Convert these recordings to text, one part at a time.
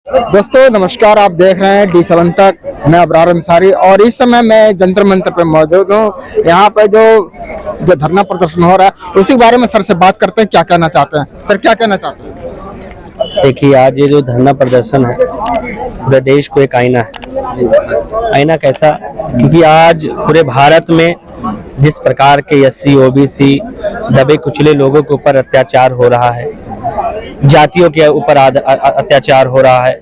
दोस्तों नमस्कार, आप देख रहे हैं D7 तक। मैं अबरार अंसारी और इस समय मैं जंतर मंतर पे मौजूद हूँ। यहाँ पे जो धरना प्रदर्शन हो रहा है उसी के बारे में सर से बात करते हैं। क्या कहना चाहते हैं सर, क्या कहना चाहते हैं? देखिए, आज ये जो धरना प्रदर्शन है पूरे देश को एक आईना है। आईना कैसा? क्योंकि आज पूरे भारत में जिस प्रकार के SC OBC दबे कुचले लोगों के ऊपर अत्याचार हो रहा है, जातियों के ऊपर अत्याचार हो रहा है,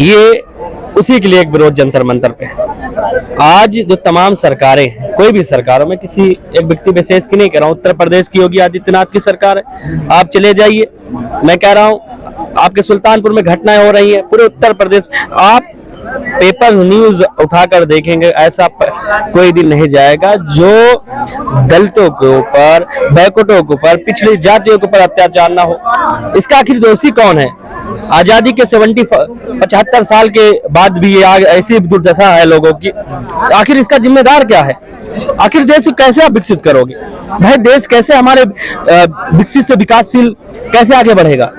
ये उसी के लिए एक विरोध जंतर मंतर पे है। आज जो तमाम सरकारें हैं, कोई भी सरकारों में किसी एक व्यक्ति विशेष की नहीं कह रहा हूँ, उत्तर प्रदेश की योगी आदित्यनाथ की सरकार है, आप चले जाइए। मैं कह रहा हूँ आपके सुल्तानपुर में घटनाएं हो रही है, पूरे उत्तर प्रदेश आप पेपर न्यूज उठाकर देखेंगे, ऐसा कोई दिन नहीं जाएगा जो दलितों के ऊपर, बैकवर्डों के ऊपर, पिछड़ी जातियों के ऊपर अत्याचार ना हो। इसका आखिर दोषी कौन है? आजादी के 75 साल के बाद भी ये ऐसी दुर्दशा है लोगों की। आखिर इसका जिम्मेदार क्या है? आखिर देश को कैसे आप विकसित करोगे? भाई देश कैसे हमारे विकसित से विकासशील कैसे आगे बढ़ेगा?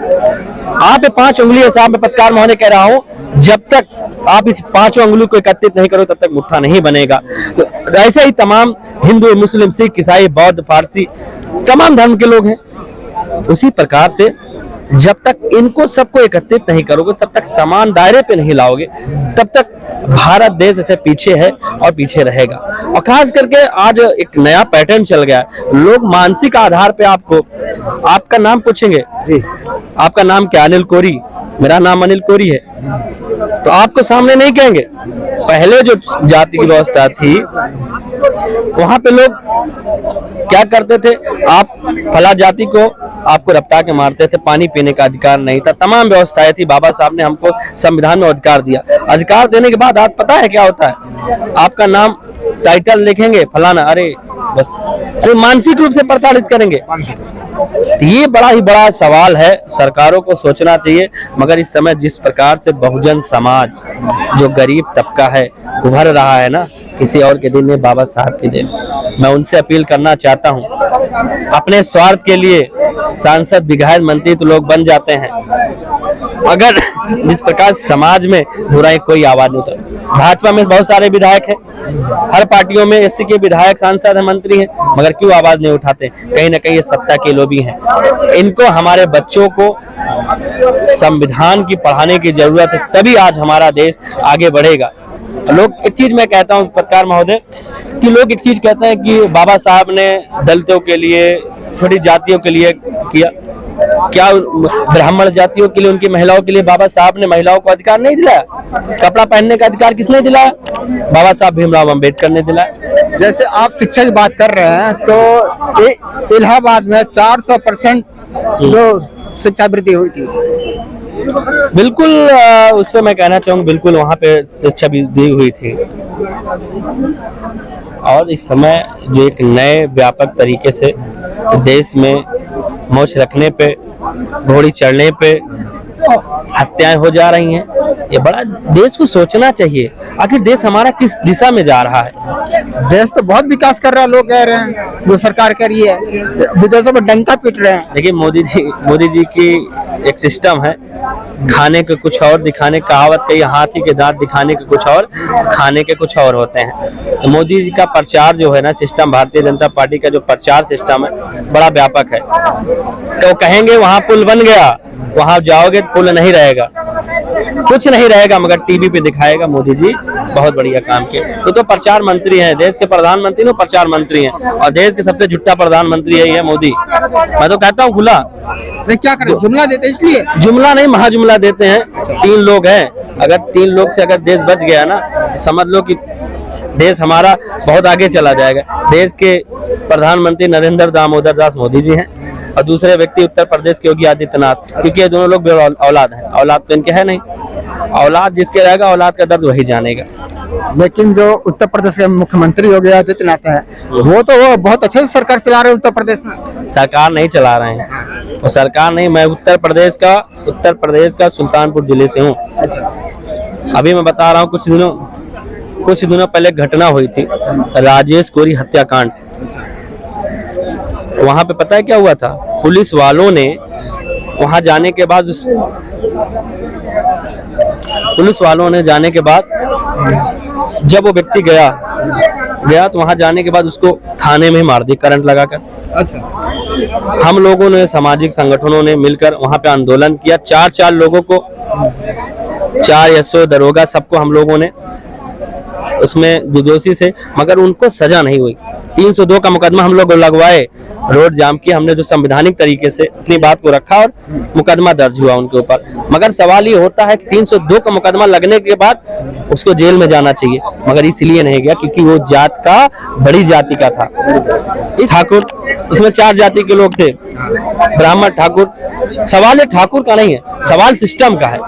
आप 5 उंगली साहब में पत्रकार महोदय कह रहा हूं, जब तक आप इस 5 उंगली को एकत्रित नहीं करो तब तक मुट्ठा नहीं बनेगा। तो ऐसे ही तमाम हिंदू, मुस्लिम, सिख, ईसाई, बौद्ध, पारसी, तमाम धर्म के लोग हैं। उसी प्रकार से जब तक इनको सबको एकत्रित नहीं करोगे, तब तक समान दायरे पे नहीं लाओगे, तब तक भारत देश ऐसे पीछे है और पीछे रहेगा। और खास करके आज एक नया पैटर्न चल गया है। लोग मानसिक आधार पे आपको, आपका नाम पूछेंगे, आपका नाम क्या? अनिल कोरी। मेरा नाम अनिल कोरी है, तो आपको सामने नहीं कहेंगे। पहले जो जाति की व्यवस्था थी वहां पे लोग क्या करते थे, आप फला जाति को आपको रपटा के मारते थे, पानी पीने का अधिकार नहीं था, तमाम व्यवस्थाएं थी। बाबा साहब ने हमको संविधान में अधिकार दिया। अधिकार देने के बाद आज पता है क्या होता है? आपका नाम टाइटल लिखेंगे फलाना, अरे बस तो मानसिक रूप से प्रताड़ित करेंगे। तो ये बड़ा ही बड़ा सवाल है, सरकारों को सोचना चाहिए। मगर इस समय जिस प्रकार से बहुजन समाज, जो गरीब तबका है, उभर रहा है ना, किसी और के दिन में बाबा साहब के दिन, मैं उनसे अपील करना चाहता हूँ, अपने स्वार्थ के लिए सांसद, विधायक, मंत्री तो लोग बन जाते हैं, अगर जिस प्रकार समाज में बुराई कोई आवाज नहीं उठा। भाजपा में बहुत सारे विधायक हैं, हर पार्टियों में SC के विधायक, सांसद, मंत्री हैं, मगर क्यों आवाज नहीं उठाते? कहीं ना कहीं ये सत्ता के लोभी हैं। इनको, हमारे बच्चों को संविधान की पढ़ाने की जरूरत है, तभी आज हमारा देश आगे बढ़ेगा। लोग एक चीज मैं कहता हूँ पत्रकार महोदय, कि लोग एक चीज कहते हैं कि बाबा साहब ने दलितों के लिए, छोटी जातियों के लिए किया, क्या ब्राह्मण जातियों के लिए, उनकी महिलाओं के लिए बाबा साहब ने महिलाओं को अधिकार नहीं दिलाया? कपड़ा पहनने का अधिकार किसने दिलाया? बाबा साहब भीमराव अम्बेडकर ने दिलाया। जैसे आप शिक्षा की बात कर रहे हैं, तो इलाहाबाद में 400% जो शिक्षा वृद्धि हुई थी, बिल्कुल उस पर मैं कहना चाहूँगा, बिल्कुल वहाँ पे शिक्षा वृद्धि हुई थी। और इस समय जो एक नए व्यापक तरीके से देश में मोछ रखने पे, घोड़ी चढ़ने पे हत्याएं हो जा रही हैं, ये बड़ा देश को सोचना चाहिए। आखिर देश हमारा किस दिशा में जा रहा है? देश तो बहुत विकास कर रहा है, लोग कह रहे हैं जो सरकार कर रही है, विदेशों में डंका पीट रहे हैं। देखिए, मोदी जी की एक सिस्टम है, खाने के कुछ और, दिखाने, कहावत कही, हाथी के दांत दिखाने के कुछ और, खाने के कुछ और होते हैं। तो मोदी जी का प्रचार जो है ना, सिस्टम, भारतीय जनता पार्टी का जो प्रचार सिस्टम है, बड़ा व्यापक है। तो कहेंगे वहां पुल बन गया, वहां जाओगे तो पुल नहीं रहेगा, कुछ नहीं रहेगा, मगर टीवी पे दिखाएगा मोदी जी बहुत बढ़िया काम किए। तो प्रचार मंत्री हैं, देश के प्रधानमंत्री ने प्रचार मंत्री हैं, और देश के सबसे झूठा प्रधानमंत्री यही है मोदी। मैं तो कहता हूँ खुला, क्या करें, जुमला देते, इसलिए जुमला नहीं, महाजुमला देते हैं। 3 लोग हैं, अगर 3 लोग से अगर देश बच गया ना, समझ लो कि देश हमारा बहुत आगे चला जाएगा। देश के प्रधानमंत्री नरेंद्र दामोदर दास मोदी जी हैं, और दूसरे व्यक्ति उत्तर प्रदेश के योगी आदित्यनाथ, क्योंकि ये दोनों लोग औलाद हैं। औलाद तो इनके है नहीं, औलाद जिसके रहेगा औलाद का दर्द वही जानेगा। लेकिन जो उत्तर प्रदेश के मुख्यमंत्री योगी आदित्यनाथ है, वो बहुत अच्छे से सरकार चला रहे हैं उत्तर प्रदेश में। सरकार नहीं चला रहे हैं, वो सरकार नहीं, मैं उत्तर प्रदेश का सुल्तानपुर जिले से हूँ। अभी मैं बता रहा हूँ, कुछ दिनों पहले घटना हुई थी, राजेश कोरी हत्याकांड। वहां पे पता है क्या हुआ था? पुलिस वालों ने वहां जाने के बाद पुलिस वालों ने जाने के बाद जब वो व्यक्ति गया तो वहां जाने के बाद उसको थाने में मार दी करंट लगाकर। अच्छा। हम लोगों ने, सामाजिक संगठनों ने मिलकर वहां पे आंदोलन किया। 4 लोगों को, 4 एसओ, दरोगा, सबको हम लोगों ने उसमें दोषी से, मगर उनको सजा नहीं हुई। 302 का मुकदमा हम लोग लगवाए, रोड जाम किया, हमने जो संवैधानिक तरीके से अपनी बात को रखा और मुकदमा दर्ज हुआ उनके ऊपर। मगर सवाल ये होता है कि 302 का मुकदमा लगने के बाद उसको जेल में जाना चाहिए, मगर इसलिए नहीं गया क्योंकि वो जात का, बड़ी जाति का था। ठाकुर, उसमें 4 जाति के लोग थे, ब्राह्मण, ठाकुर। सवाल ठाकुर का नहीं है, सवाल सिस्टम का है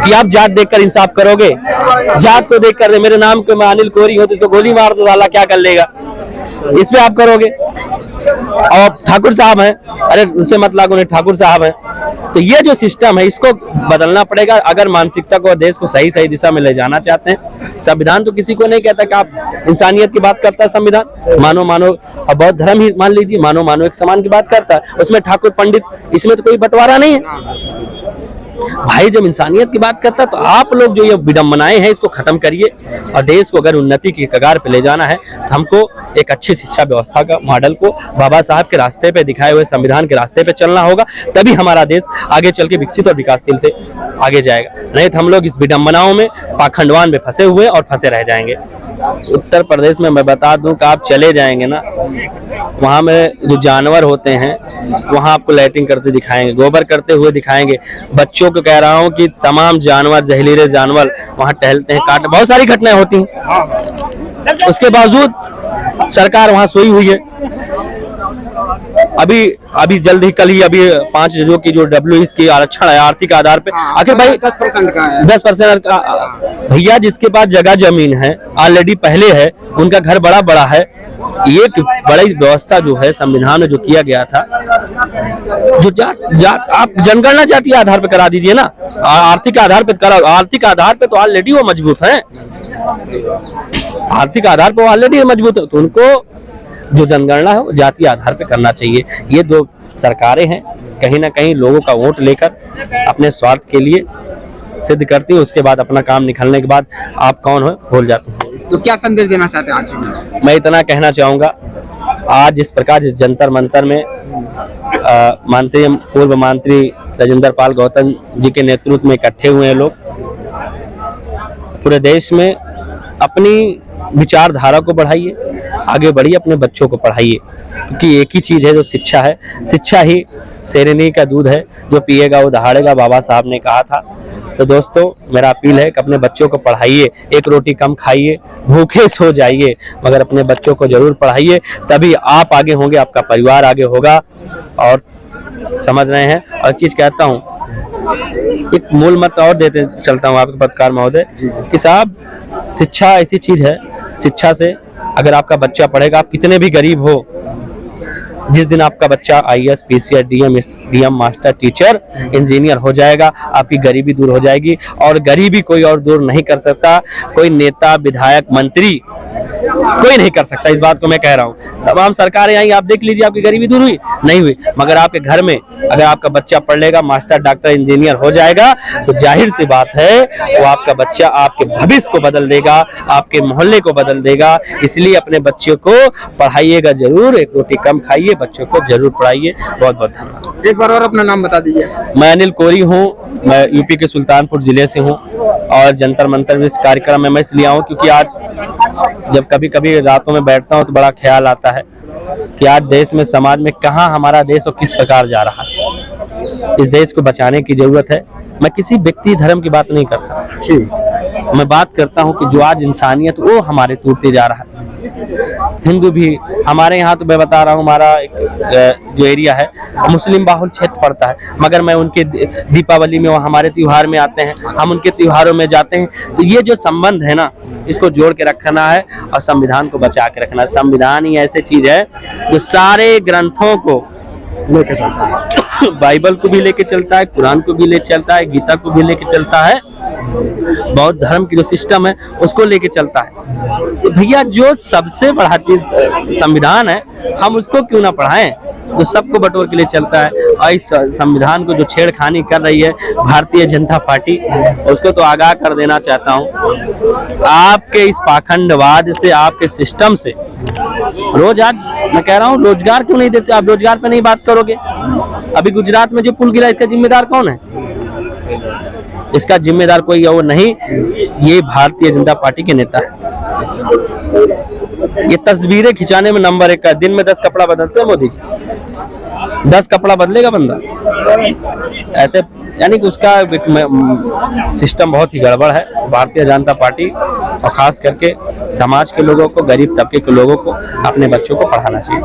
कि आप जात देखकर इंसाफ करोगे। जात को देखकर, मेरे नाम को मैं अनिल कोरी हूं तो इसको गोली मार दो, साला क्या कर लेगा, इस पे आप करोगे। और ठाकुर साहब हैं, अरे उनसे मत लागो, नहीं ठाकुर साहब हैं। तो ये जो सिस्टम है इसको बदलना पड़ेगा अगर मानसिकता को, देश को सही दिशा में ले जाना चाहते हैं। संविधान तो किसी को नहीं कहता कि आप इंसानियत की बात करता है संविधान। मानो और बौद्ध धर्म ही मान लीजिए, मानो एक समान की बात करता है, उसमें ठाकुर पंडित, इसमें तो कोई बंटवारा नहीं है भाई। जब इंसानियत की बात करता है तो आप लोग जो ये विडंबनाएं हैं इसको खत्म करिए, और देश को अगर उन्नति की कगार पे ले जाना है तो हमको एक अच्छी शिक्षा व्यवस्था का मॉडल को बाबा साहब के रास्ते पे दिखाए हुए संविधान के रास्ते पे चलना होगा, तभी हमारा देश आगे चल के विकसित और विकासशील से आगे जाएगा। नहीं तो हम लोग इस विडंबनाओं में, पाखंडवान में फंसे हुए और फंसे रह जाएंगे। उत्तर प्रदेश में मैं बता दूं कि आप चले जाएंगे ना, वहां में जो जानवर होते हैं वहां आपको लैट्रिन करते दिखाएंगे, गोबर करते हुए दिखाएंगे। बच्चों को कह रहा हूं कि तमाम जानवर, जहरीले जानवर वहां टहलते हैं, काट, बहुत सारी घटनाएं होती हैं। उसके बावजूद सरकार वहां सोई हुई है। अभी जल्द ही, कल ही, अभी 5 जजों की जो WS की आरक्षण है आर्थिक आधार पे, आखिर भाई 10% का है, 10% का भैया, जिसके पास जगह जमीन है ऑलरेडी पहले है, उनका घर बड़ा है, एक बड़ी व्यवस्था जो है संविधान में जो किया गया था, जो आप जनगणना जातीय आधार पे करा दीजिए ना, आर्थिक आधार पे करा। आर्थिक आधार पे तो ऑलरेडी वो मजबूत है, आर्थिक आधार पे ऑलरेडी मजबूत है, तो उनको जो जनगणना है वो जातीय आधार पे करना चाहिए। ये दो सरकारें हैं कहीं ना कहीं लोगों का वोट लेकर अपने स्वार्थ के लिए सिद्ध करती है, उसके बाद अपना काम निकलने के बाद आप कौन हो भूल जाते हैं। तो क्या संदेश देना चाहते हैं आज? मैं इतना कहना चाहूंगा, आज जिस प्रकार जिस जंतर मंतर में माननीय पूर्व मंत्री राजेंद्र पाल गौतम जी के नेतृत्व में इकट्ठे हुए हैं लोग, पूरे देश में अपनी विचारधारा को बढ़ाइए, आगे बढ़िए, अपने बच्चों को पढ़ाइए, क्योंकि एक ही चीज है जो शिक्षा है। शिक्षा ही शेरनी का दूध है, जो पिएगा वो दहाड़ेगा, बाबा साहब ने कहा था। तो दोस्तों मेरा अपील है कि अपने बच्चों को पढ़ाइए, एक रोटी कम खाइए, भूखे सो जाइए, मगर अपने बच्चों को जरूर पढ़ाइए, तभी आप आगे होंगे, आपका परिवार आगे होगा। और समझ रहे हैं, और चीज कहता हूँ, एक मूल मत और देते चलता हूँ आपके पत्रकार महोदय कि साहब, शिक्षा ऐसी चीज है, शिक्षा से अगर आपका बच्चा पढ़ेगा, आप कितने भी गरीब हो, जिस दिन आपका बच्चा IAS, PCS, DM, master, teacher, engineer हो जाएगा, आपकी गरीबी दूर हो जाएगी। और गरीबी कोई और दूर नहीं कर सकता, कोई नेता, विधायक, मंत्री कोई नहीं कर सकता। इस बात को मैं कह रहा हूँ। तमाम सरकारें आई, आप देख लीजिए, आपकी गरीबी दूर हुई नहीं हुई, मगर आपके घर में अगर आपका बच्चा पढ़ लेगा, मास्टर, डॉक्टर, इंजीनियर हो जाएगा, तो जाहिर सी बात है वो आपका बच्चा आपके भविष्य को बदल देगा, आपके मोहल्ले को बदल देगा। इसलिए अपने बच्चों को पढ़ाइएगा जरूर, एक रोटी कम खाइए, बच्चों को जरूर पढ़ाइए। बहुत बहुत धन्यवाद। एक बार और अपना नाम बता दीजिए। मैं अनिल कोरी हूँ, मैं यूपी के सुल्तानपुर जिले से हूँ, और जंतर मंतर में इस कार्यक्रम में मैं इसलिए आऊँ क्योंकि आज जब कभी कभी रातों में बैठता हूँ तो बड़ा ख्याल आता है कि आज देश में, समाज में कहाँ हमारा देश और किस प्रकार जा रहा है। इस देश को बचाने की जरूरत है। मैं किसी व्यक्ति धर्म की बात नहीं करता, ठीक, मैं बात करता हूँ कि जो आज इंसानियत वो हमारे टूटते जा रहा है। हिंदू भी हमारे यहाँ, तो मैं बता रहा हूँ, हमारा एक जो एरिया है मुस्लिम बाहुल क्षेत्र पड़ता है, मगर मैं उनके दीपावली में, वो हमारे त्योहार में आते हैं, हम उनके त्योहारों में जाते हैं। तो ये जो संबंध है ना, इसको जोड़ के रखना है और संविधान को बचा के रखना है। संविधान ही ऐसी चीज है जो सारे ग्रंथों को लेके चलता है, बाइबल को भी लेके चलता है, कुरान को भी ले चलता है, गीता को भी लेके चलता है, बौद्ध धर्म की जो सिस्टम है उसको लेके चलता है। तो भैया जो सबसे बड़ा चीज संविधान है, हम उसको क्यों ना पढ़ाएं जो सबको बटोर के लिए चलता है। और इस संविधान को जो छेड़खानी कर रही है भारतीय जनता पार्टी, उसको तो आगाह कर देना चाहता हूं। आपके इस पाखंडवाद से, आपके सिस्टम से रोज, आज मैं कह रहा हूं, रोजगार क्यों नहीं देते आप? रोजगार पे नहीं बात करोगे? अभी गुजरात में जो पुल गिरा, इसका जिम्मेदार कौन है? इसका जिम्मेदार कोई और नहीं, ये भारतीय जनता पार्टी के नेता है। ये तस्वीरें खिंचाने में नंबर 1 का। दिन में 10 कपड़ा बदलते हैं मोदी जी, 10 कपड़ा बदलेगा बंदा ऐसे? यानी कि उसका सिस्टम बहुत ही गड़बड़ है। भारतीय जनता पार्टी और खास करके समाज के लोगों को, गरीब तबके के लोगों को, अपने बच्चों को पढ़ाना चाहिए।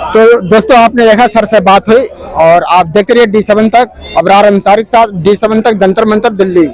तो दोस्तों, आपने देखा सर से बात हुई, और आप देखते रहिए D7 तक, अबरार अंसारी के साथ D7 तक, जंतर मंतर दिल्ली।